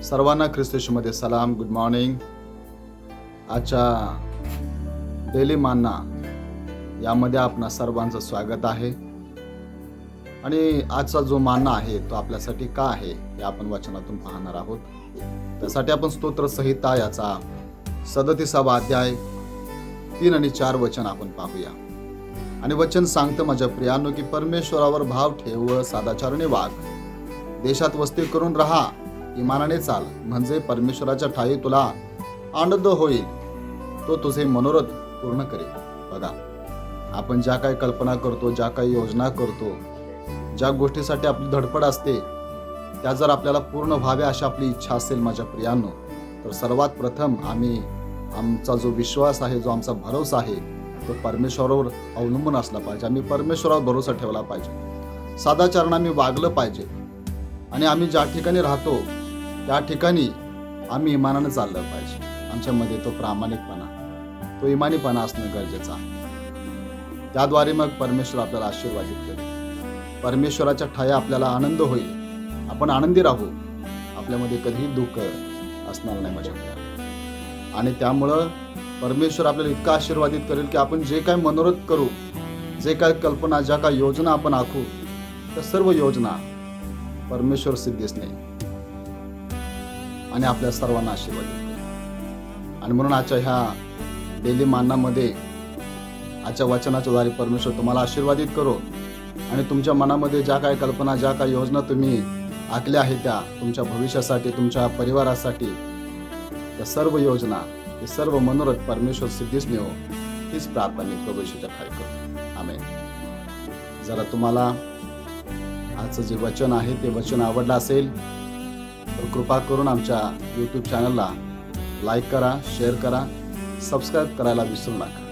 सर्वांना ख्रिस्त येशूमध्ये सलाम. Good morning. आजच्या डेली मान्ना यामध्ये आपणा सर्वांचं स्वागत आहे. आणि आजचा जो मान्ना आहे तो आपल्यासाठी का आहे हे आपण वचनातून पाहणार आहोत. त्यासाठी आपण स्तोत्र संहिता याचा 37वा अध्याय 3 आणि 4 वचन आपण पाहूया. आणि वचन सांगतं, माझ्या प्रियांनो, की परमेश्वरावर भाव ठेव, सदाचाराने वाग, देशात वस्ती करून राहा, इमानाने चाल, म्हणजे परमेश्वराच्या ठाई तुला आनंद होईल, तो तुझे मनोरथ पूर्ण करेल. बघा, आपण ज्या काही कल्पना करतो, ज्या काही योजना करतो, ज्या गोष्टीसाठी आपली धडपड असते, त्या जर आपल्याला पूर्ण व्हाव्या अशी आपली इच्छा असेल माझ्या प्रियांनो, तर सर्वात प्रथम आमचा जो विश्वास आहे, जो आमचा भरोसा आहे, तो परमेश्वरावर अवलंबून असला पाहिजे. आम्ही परमेश्वरावर भरोसा ठेवला पाहिजे, सदाचरण आम्ही वागलं पाहिजे, आणि आम्ही ज्या ठिकाणी राहतो त्या ठिकाणी आम्ही इमानानं चाललं पाहिजे. आमच्यामध्ये तो प्रामाणिकपणा, तो इमानीपणा असणं गरजेचं आहे. त्याद्वारे मग परमेश्वर आपल्याला आशीर्वादित करेल, परमेश्वराच्या ठाया आपल्याला आनंद होईल, आपण आनंदी राहू, आपल्यामध्ये कधीही दुःख असणार नाही माझ्या. आणि त्यामुळं परमेश्वर आपल्याला इतका आशीर्वादित करेल की आपण जे काय मनोरथ करू, जे काय कल्पना, ज्या काय योजना आपण आखू, त्या सर्व योजना परमेश्वर सिद्धीस नाही आणि आपल्या सर्वांना आशीर्वादित करेल. आणि म्हणून आजच्या ह्या डेली मान्नामध्ये आजच्या वचनाच्या द्वारे परमेश्वर तुम्हाला आशीर्वादित करो, आणि तुमच्या मनामध्ये ज्या काय कल्पना, ज्या काय योजना तुम्ही आखल्या आहेत, त्या तुमच्या भविष्यासाठी, तुमच्या परिवारासाठी, त्या सर्व योजना, ते सर्व मनोरथ परमेश्वर सिद्धीस नेओ, हीच प्रार्थना मी प्रभू येशूच्या ठाई करतो. आमेन. जरा तुम्हाला आजचं जे वचन आहे ते वचन आवडलं असेल तर कृपा करून आमच्या यूट्यूब चॅनलला लाईक करा, शेअर करा, सबस्क्राईब करायला विसरू नका.